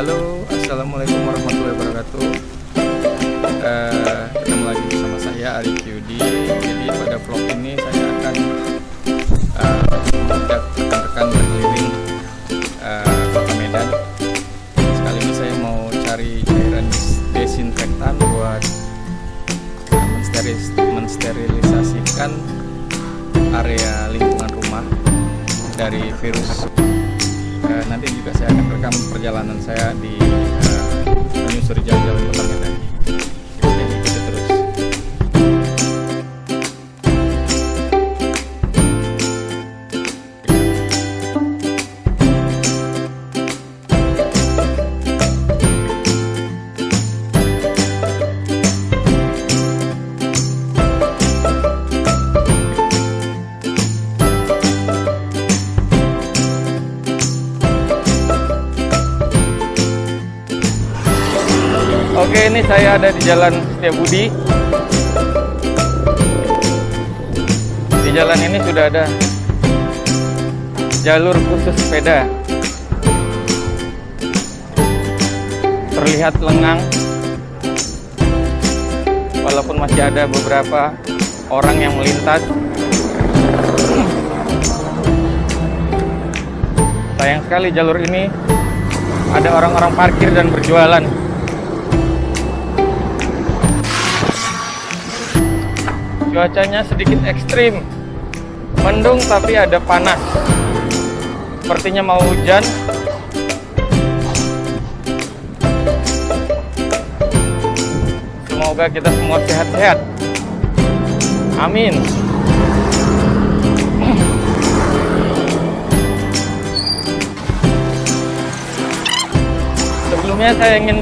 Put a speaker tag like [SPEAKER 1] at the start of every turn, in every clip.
[SPEAKER 1] Halo, assalamualaikum warahmatullahi wabarakatuh. Ketemu lagi bersama saya Ari Kyudi. Jadi pada vlog ini saya akan mengajak rekan-rekan berkeliling kota Medan. Sekali ini saya mau cari cairan desinfektan buat mensterilisasikan area lingkungan rumah dari virus. Nanti juga saya akan rekam perjalanan saya di menyusuri jalan-jalan kota Medan. Jadi ikuti terus. Oke, ini saya ada di Jalan Setiabudi. Di jalan ini sudah ada jalur khusus sepeda. Terlihat lengang, walaupun masih ada beberapa orang yang melintas. Sayang sekali jalur ini ada orang-orang parkir dan berjualan. Cuacanya sedikit ekstrim, mendung tapi ada panas. Sepertinya mau hujan. Semoga kita semua sehat-sehat. Amin. Sebelumnya saya ingin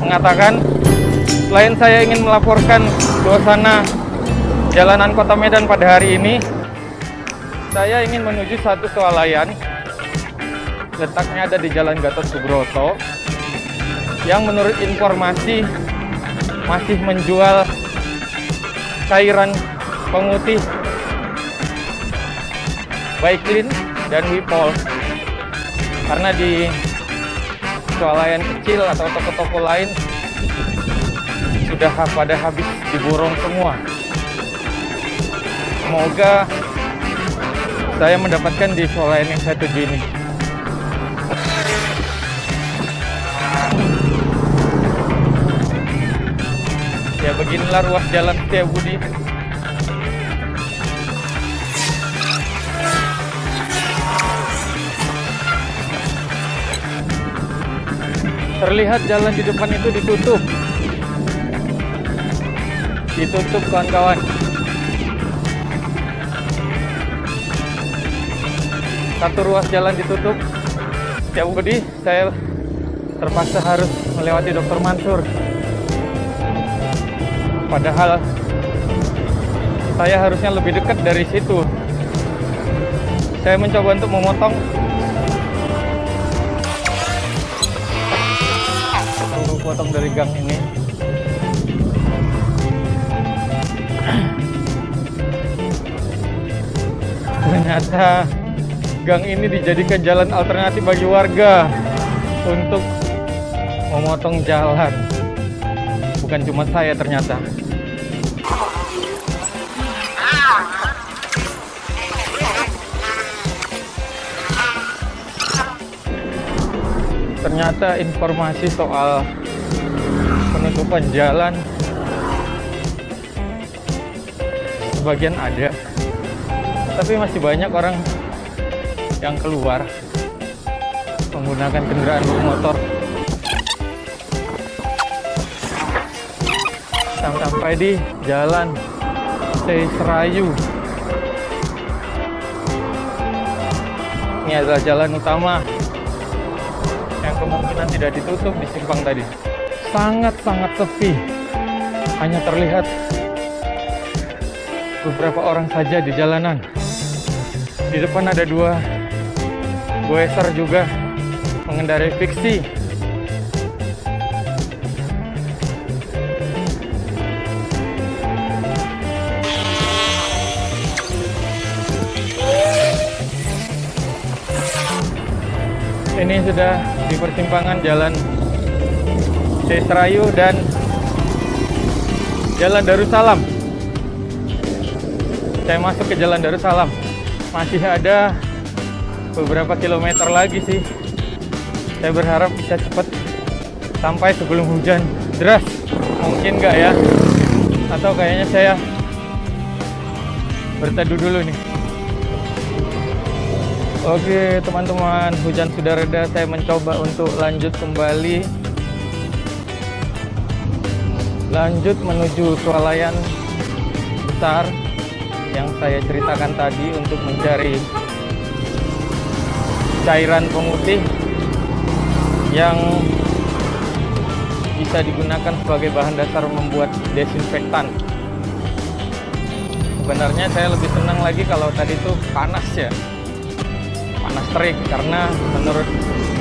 [SPEAKER 1] mengatakan, selain saya ingin melaporkan suasana jalanan kota Medan pada hari ini, saya ingin menuju satu swalayan. Letaknya ada di Jalan Gatot Subroto, yang menurut informasi masih menjual cairan pemutih Baiklin dan Wipol. Karena di swalayan kecil atau toko-toko lain sudah pada habis diborong semua. Semoga saya mendapatkan di swalayan yang saya tuju ini. Ya, beginilah ruas Jalan Setiabudi. Terlihat jalan di depan itu ditutup. Ditutup, kawan-kawan. Satu ruas jalan ditutup. Setiabudi, saya terpaksa harus melewati Dr. Mansur. Padahal saya harusnya lebih dekat dari situ. Saya mencoba untuk memotong. Potong dari gang ini. Ternyata gang ini dijadikan jalan alternatif bagi warga untuk memotong jalan. Bukan cuma saya ternyata. Ternyata informasi soal penutupan jalan sebagian ada, tapi masih banyak orang yang keluar menggunakan kendaraan bermotor. Sampai di Jalan Serayu. Ini adalah jalan utama yang kemungkinan tidak ditutup di simpang tadi. Sangat-sangat sepi. Hanya terlihat beberapa orang saja di jalanan. Di depan ada dua goeser juga mengendarai fiksi. Ini sudah di persimpangan Jalan Serayu dan Jalan Darussalam. Saya masuk ke Jalan Darussalam. Masih ada beberapa kilometer lagi sih. Saya berharap bisa cepat sampai sebelum hujan deras. Mungkin nggak ya? Atau kayaknya saya berteduh dulu nih. Oke teman-teman, hujan sudah reda. Saya mencoba untuk lanjut kembali, lanjut menuju swalayan besar yang saya ceritakan tadi untuk mencari cairan pemutih yang bisa digunakan sebagai bahan dasar membuat desinfektan. Sebenarnya saya lebih senang lagi kalau tadi itu panas ya, panas terik, karena menurut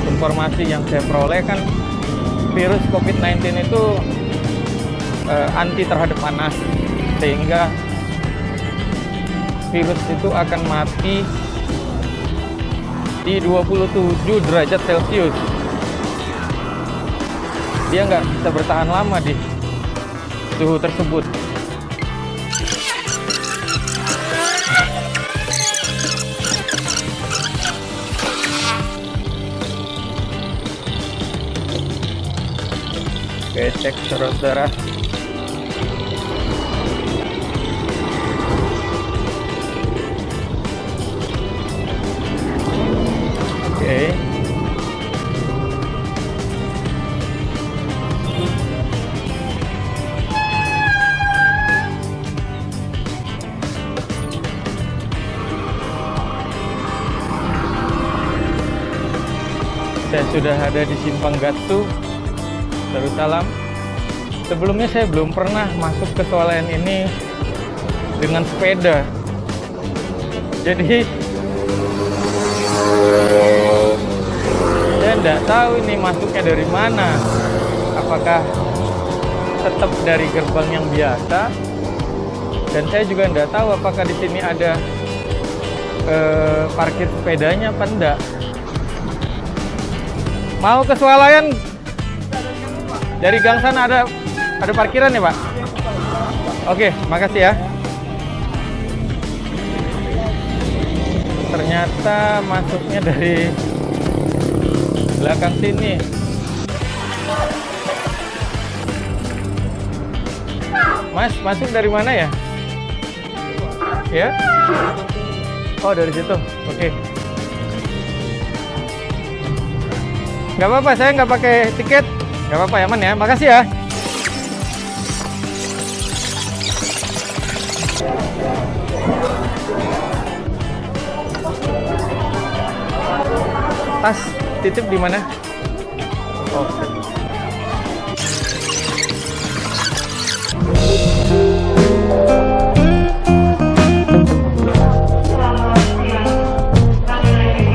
[SPEAKER 1] informasi yang saya peroleh kan virus COVID-19 itu anti terhadap panas, sehingga virus itu akan mati di 27 derajat Celcius. Dia nggak bisa bertahan lama di suhu tersebut. Oke, cek surut darah. Oke. Saya sudah ada di Simpang Gatsu, Darussalam. Sebelumnya saya belum pernah masuk ke swalayan ini dengan sepeda. Jadi saya tidak tahu ini masuknya dari mana. Apakah tetap dari gerbang yang biasa? Dan saya juga tidak tahu apakah di sini ada parkir sepedanya apa enggak. Mau ke swalayan dari gang sana ada parkiran ya Pak? Oke, makasih ya. Ternyata masuknya dari belakang sini. Mas, masuk dari mana ya? Ya? Oh, dari situ. Oke. Nggak apa-apa, saya nggak pakai tiket. Nggak apa-apa, aman ya. Makasih ya. Tas titip di mana? Oh.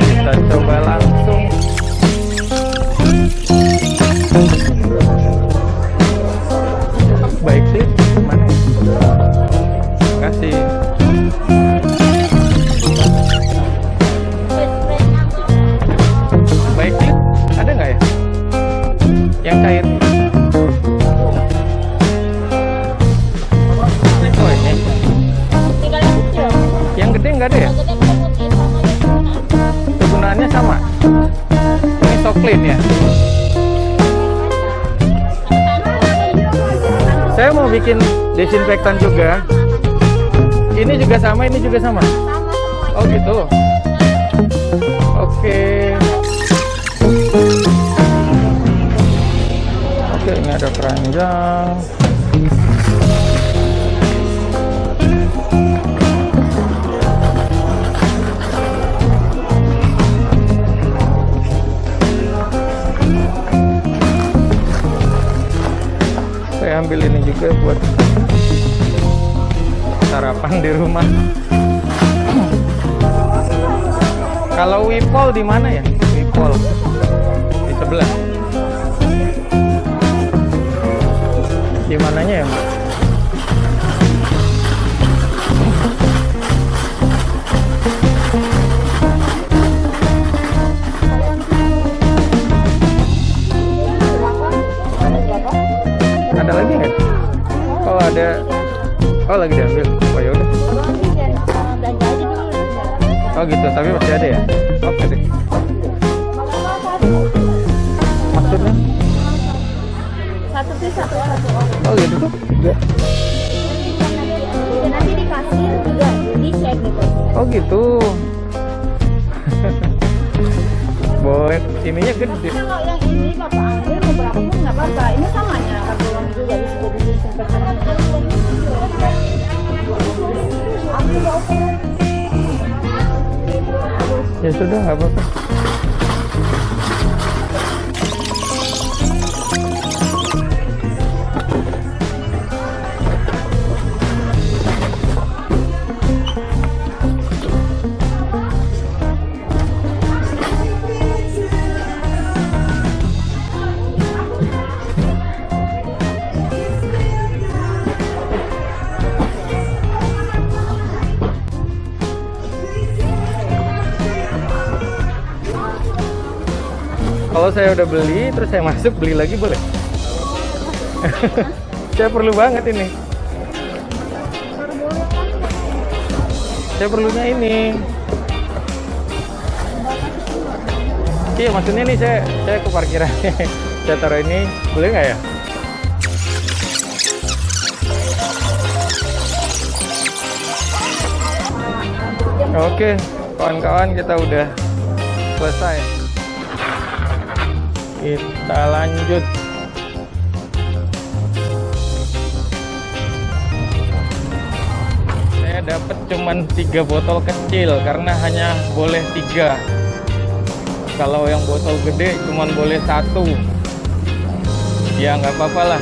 [SPEAKER 1] Kita coba langsung. Baik sih, mana? Terima kasih. Baik sih, ada nggak ya? Yang cair? Oh ini. Yang gede nggak ada ya? Kegunaannya sama. Ini Soclean ya? Saya mau bikin desinfektan juga. Ini juga sama, ini juga sama. Oh gitu. Oke. Oke, ini ada keranjang. Saya ambil ini juga buat sarapan di rumah. Kalau Wipol di mana ya? Wipol di sebelah. Di mananya ya, Mbak? gitu, tapi masih ada ya. Oke deh. Maksudnya?
[SPEAKER 2] Satu sih satu orang.
[SPEAKER 1] Oh gitu tuh? Iya.
[SPEAKER 2] Nanti di kasir juga dicek gitu.
[SPEAKER 1] Oh gitu. Boleh, ininya gede.
[SPEAKER 2] Kalau yang ini bapak ambil beberapa pun nggak apa-apa. Ini samanya kartu yang juga bisa disinfektan.
[SPEAKER 1] Ya sudah, nggak apa-apa. Kalau saya udah beli, terus saya masuk beli lagi boleh? Saya perlu banget ini. Saya perlunya ini. Iya, maksudnya nih saya ke parkiran. Saya taruh ini, boleh nggak ya? Oke, kawan-kawan, kita udah selesai. Kita lanjut. Saya dapat cuman 3 botol kecil karena hanya boleh 3. Kalau yang botol gede cuman boleh 1. Ya nggak apa-apa lah.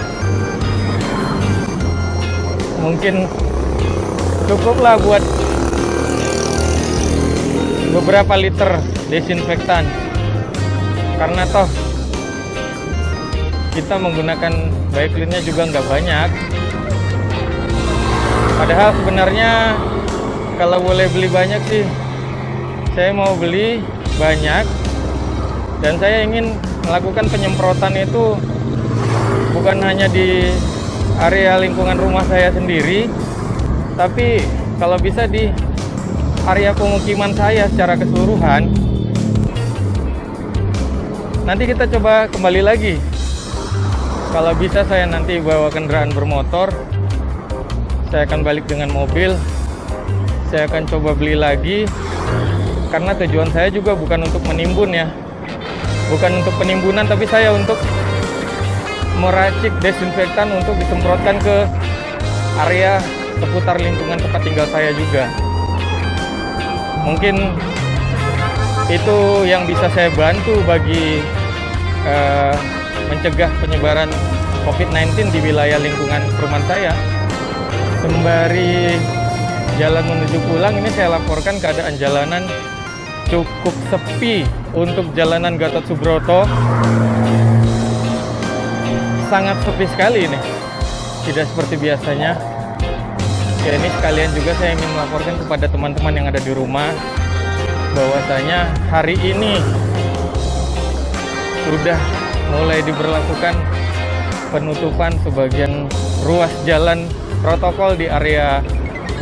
[SPEAKER 1] Mungkin cukup lah buat beberapa liter desinfektan. Karena toh kita menggunakan Bioklin-nya juga nggak banyak. Padahal sebenarnya kalau boleh beli banyak sih, saya mau beli banyak. Dan saya ingin melakukan penyemprotan itu bukan hanya di area lingkungan rumah saya sendiri, tapi kalau bisa di area pemukiman saya secara keseluruhan. Nanti kita coba kembali lagi. Kalau bisa saya nanti bawa kendaraan bermotor, saya akan balik dengan mobil. Saya akan coba beli lagi, karena tujuan saya juga bukan untuk menimbun ya. Bukan untuk penimbunan, tapi saya untuk meracik desinfektan untuk disemprotkan ke area seputar lingkungan tempat tinggal saya juga. Mungkin itu yang bisa saya bantu bagi mencegah penyebaran COVID-19 di wilayah lingkungan perumahan saya. Sembari jalan menuju pulang, ini saya laporkan keadaan jalanan cukup sepi untuk jalanan Gatot Subroto. Sangat sepi sekali ini, tidak seperti biasanya. Ya, ini sekalian juga saya ingin melaporkan kepada teman-teman yang ada di rumah bahwasanya hari ini sudah mulai diberlakukan penutupan sebagian ruas jalan protokol di area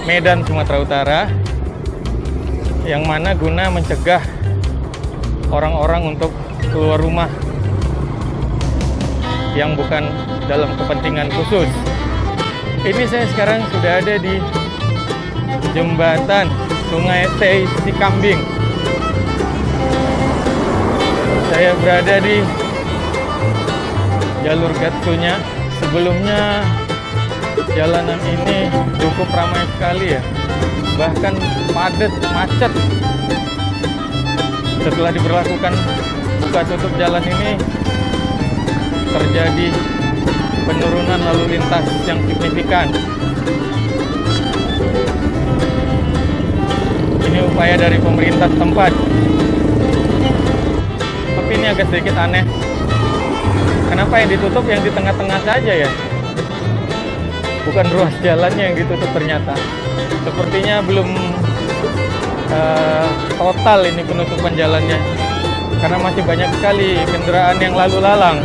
[SPEAKER 1] Medan, Sumatera Utara, yang mana guna mencegah orang-orang untuk keluar rumah yang bukan dalam kepentingan khusus. Ini saya sekarang sudah ada di jembatan Sungai Tei Sikambing. Saya berada di jalur Gatsunya. Sebelumnya jalanan ini cukup ramai sekali ya, bahkan padat, macet. Setelah diberlakukan buka tutup jalan ini, terjadi penurunan lalu lintas yang signifikan. Ini upaya dari pemerintah setempat. Tapi ini agak sedikit aneh. Kenapa yang ditutup yang di tengah-tengah saja ya? Bukan ruas jalannya yang ditutup ternyata. Sepertinya belum total ini penutupan jalannya. Karena masih banyak sekali kendaraan yang lalu lalang.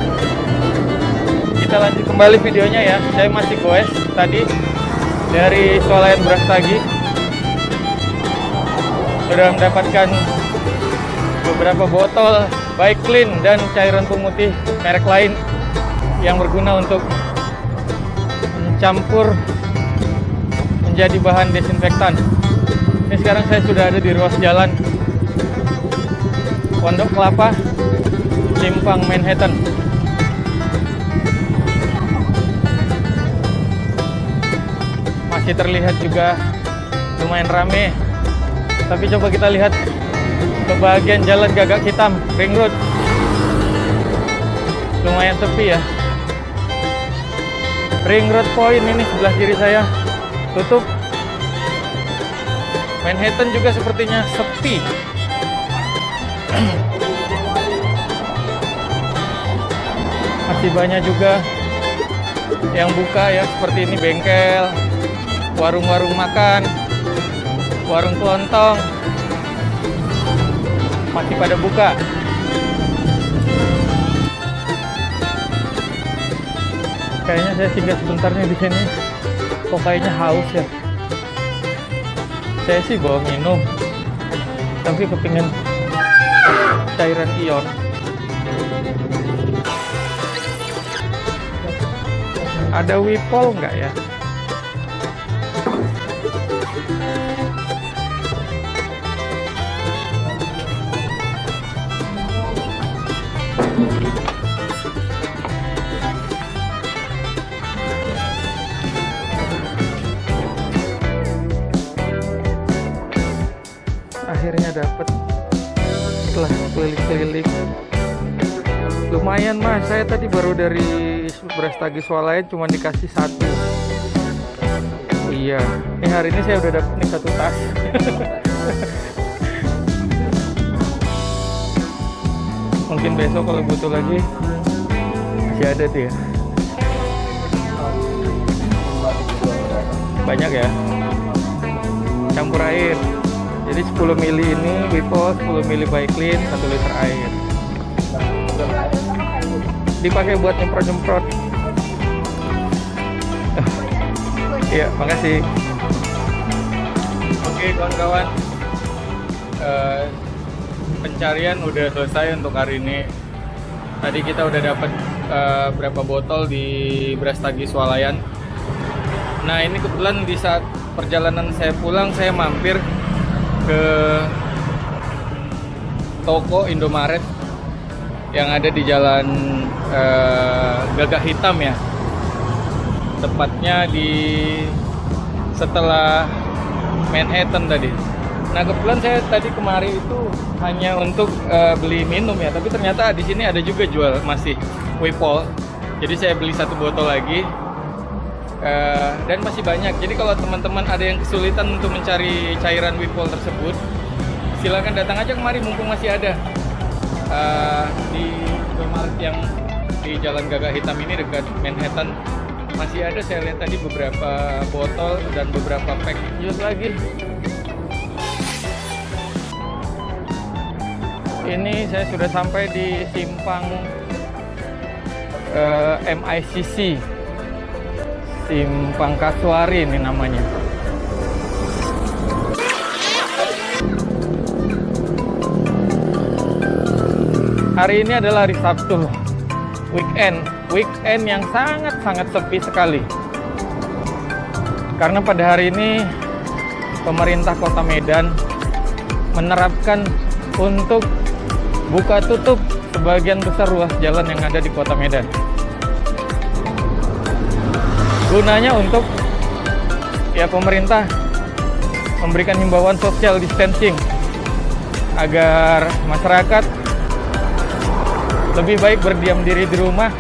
[SPEAKER 1] Kita lanjut kembali videonya ya. Saya masih goes tadi dari Swalayan Brastagi. sudah mendapatkan beberapa botol baik clean dan cairan pemutih merek lain yang berguna untuk mencampur menjadi bahan desinfektan. Ini sekarang saya sudah ada di ruas jalan Pondok Kelapa, Simpang Manhattan. Masih terlihat juga lumayan rame. Tapi coba kita lihat ke bagian jalan Gagak Hitam, Ring Road. Lumayan sepi ya. Ring Road Point ini sebelah kiri saya tutup. Manhattan juga sepertinya sepi. Masih banyak juga yang buka ya, seperti ini bengkel, warung-warung makan, warung kelontong masih pada buka. Kayaknya saya singgah sebentar nih di sini. Kok kayaknya haus ya. Saya sih bawa minum, tapi kepingin cairan ion. Ada Wipol nggak ya? Akhirnya dapat setelah keliling-keliling. Lumayan mas, saya tadi baru dari Brastagi Swalayan cuma dikasih 1. Iya, ini hari ini saya udah dapet nih 1 tas. Mungkin besok kalau butuh lagi masih ada tuh ya. Banyak ya. Campur air. Jadi 10 ml ini Wipol, 10 ml Baiklin, 1 liter air. Dipakai buat nyemprot-nyemprot. Iya, makasih. Oke kawan-kawan, pencarian udah selesai untuk hari ini. Tadi kita udah dapat berapa botol di Brastagi Swalayan. Nah ini kebetulan di saat perjalanan saya pulang, saya mampir ke toko Indomaret yang ada di jalan Gagak Hitam ya, tepatnya di setelah Manhattan tadi. Nah kebetulan saya tadi kemari itu hanya untuk beli minum ya, tapi ternyata di sini ada juga jual masih Wipol. Jadi saya beli 1 botol lagi. Dan masih banyak. Jadi kalau teman-teman ada yang kesulitan untuk mencari cairan Wipol tersebut, silakan datang aja kemari mumpung masih ada di Indomaret yang di Jalan Gagak Hitam ini dekat Manhattan. Masih ada, saya lihat tadi beberapa botol dan beberapa pack jus lagi. Ini saya sudah sampai di simpang MICC, Simpang Kasuari ini namanya. Hari ini adalah hari Sabtu, weekend yang sangat-sangat sepi sekali. Karena pada hari ini pemerintah Kota Medan menerapkan untuk buka tutup sebagian besar ruas jalan yang ada di Kota Medan. Gunanya untuk ya pemerintah memberikan himbauan social distancing agar masyarakat lebih baik berdiam diri di rumah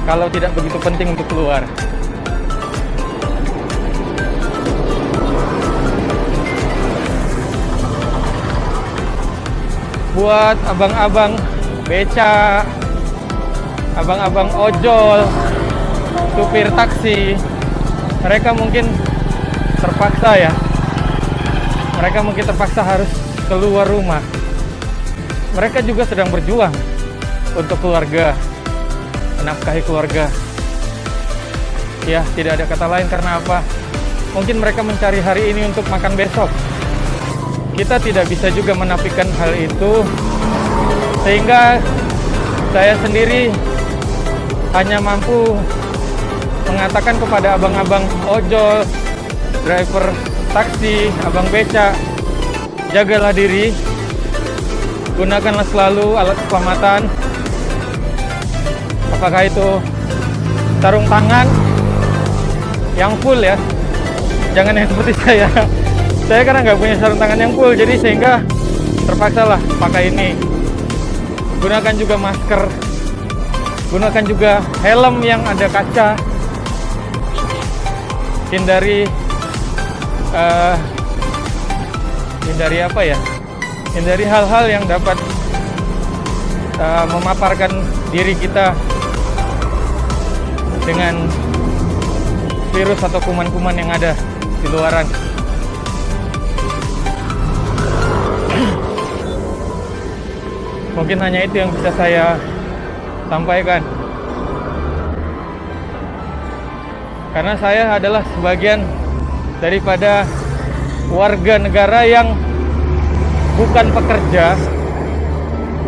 [SPEAKER 1] kalau tidak begitu penting untuk keluar. Buat abang-abang beca, abang-abang ojol, supir taksi, mereka mungkin terpaksa ya. Mereka mungkin terpaksa harus keluar rumah. Mereka juga sedang berjuang untuk keluarga, menafkahi keluarga. Ya, tidak ada kata lain karena apa? Mungkin mereka mencari hari ini untuk makan besok. kita tidak bisa juga menafikan hal itu, sehingga saya sendiri hanya mampu mengatakan kepada abang-abang ojol, driver taksi, abang beca, jagalah diri, gunakanlah selalu alat keselamatan, apakah itu sarung tangan yang full ya, jangan yang seperti saya karena nggak punya sarung tangan yang full, jadi sehingga terpaksa lah pakai ini. Gunakan juga masker, gunakan juga helm yang ada kaca, hindari apa ya, hindari hal-hal yang dapat memaparkan diri kita dengan virus atau kuman-kuman yang ada di luaran. Mungkin hanya itu yang bisa saya sampaikan, karena saya adalah sebagian daripada warga negara yang bukan pekerja,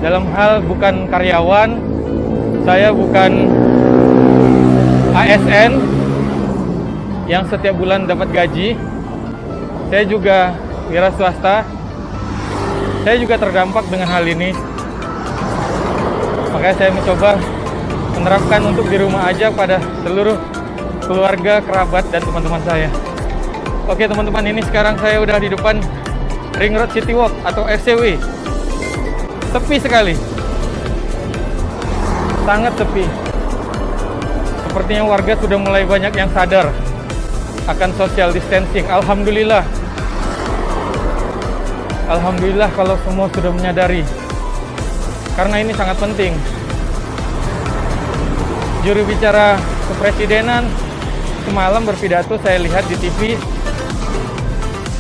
[SPEAKER 1] dalam hal bukan karyawan, saya bukan ASN yang setiap bulan dapat gaji, saya juga wira swasta, saya juga terdampak dengan hal ini. Makanya saya mencoba menerapkan untuk di rumah aja pada seluruh keluarga, kerabat, dan teman-teman saya. Oke teman-teman, ini sekarang saya udah di depan Ring Road City Walk atau RCW. Sepi sekali, sangat sepi. Sepertinya warga sudah mulai banyak yang sadar akan social distancing. Alhamdulillah. Alhamdulillah kalau semua sudah menyadari, karena ini sangat penting. Juru bicara kepresidenan semalam berpidato, saya lihat di TV,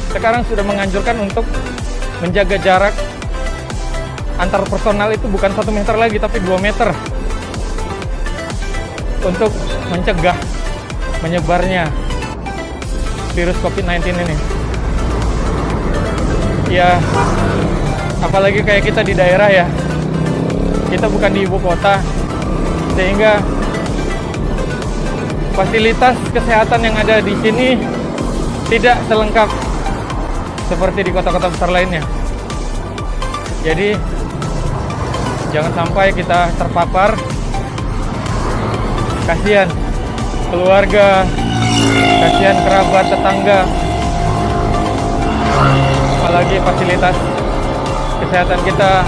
[SPEAKER 1] sekarang sudah menganjurkan untuk menjaga jarak antar personal itu bukan 1 meter lagi, tapi 2 meter untuk mencegah menyebarnya virus COVID-19 ini. Ya, apalagi kayak kita di daerah ya, kita bukan di ibu kota, sehingga fasilitas kesehatan yang ada di sini tidak selengkap seperti di kota-kota besar lainnya. Jadi jangan sampai kita terpapar. Kasihan keluarga, kasihan kerabat, tetangga, apalagi fasilitas kesehatan kita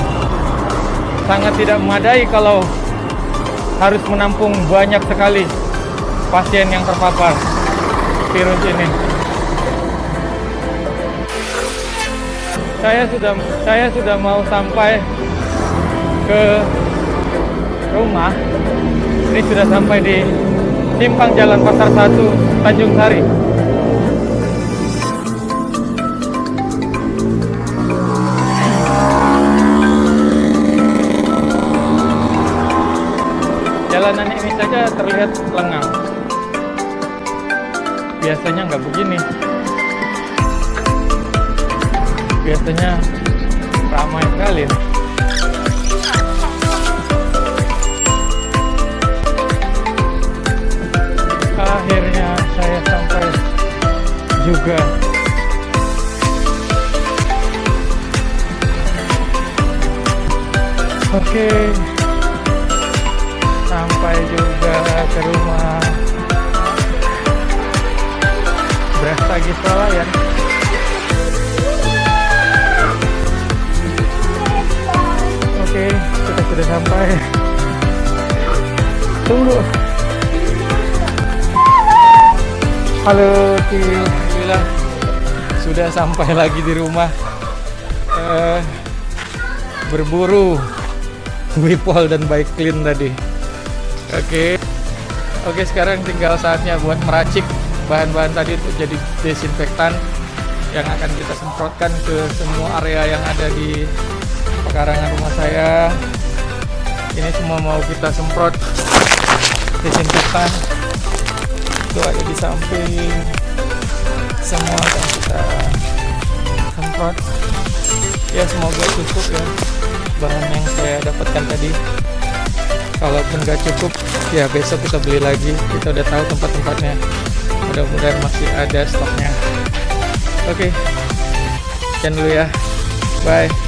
[SPEAKER 1] sangat tidak memadai kalau harus menampung banyak sekali pasien yang terpapar virus ini. Saya sudah mau sampai ke rumah. Ini sudah sampai di simpang Jalan Pasar 1 Tanjung Sari. Jalanan ini saja terlihat lengang. Biasanya nggak begini. Biasanya ramai sekali. Akhirnya saya sampai juga. Oke, sampai juga ke rumah. Brastagi Swalayan. Oke, kita sudah sampai. Tunggu. Halo, alhamdulillah sudah sampai lagi di rumah. Berburu Wipol dan Bike Clean tadi. Oke, sekarang tinggal saatnya buat meracik bahan-bahan tadi untuk jadi desinfektan yang akan kita semprotkan ke semua area yang ada di pekarangan rumah saya. Ini semua mau kita semprot desinfektan. Itu ada di samping, semua akan kita semprot. Ya semoga cukup ya bahan yang saya dapatkan tadi. Kalaupun nggak cukup, ya besok kita beli lagi. Kita udah tahu tempat-tempatnya. Mudah-mudahan masih ada stoknya. Oke, sekian dulu ya. Bye.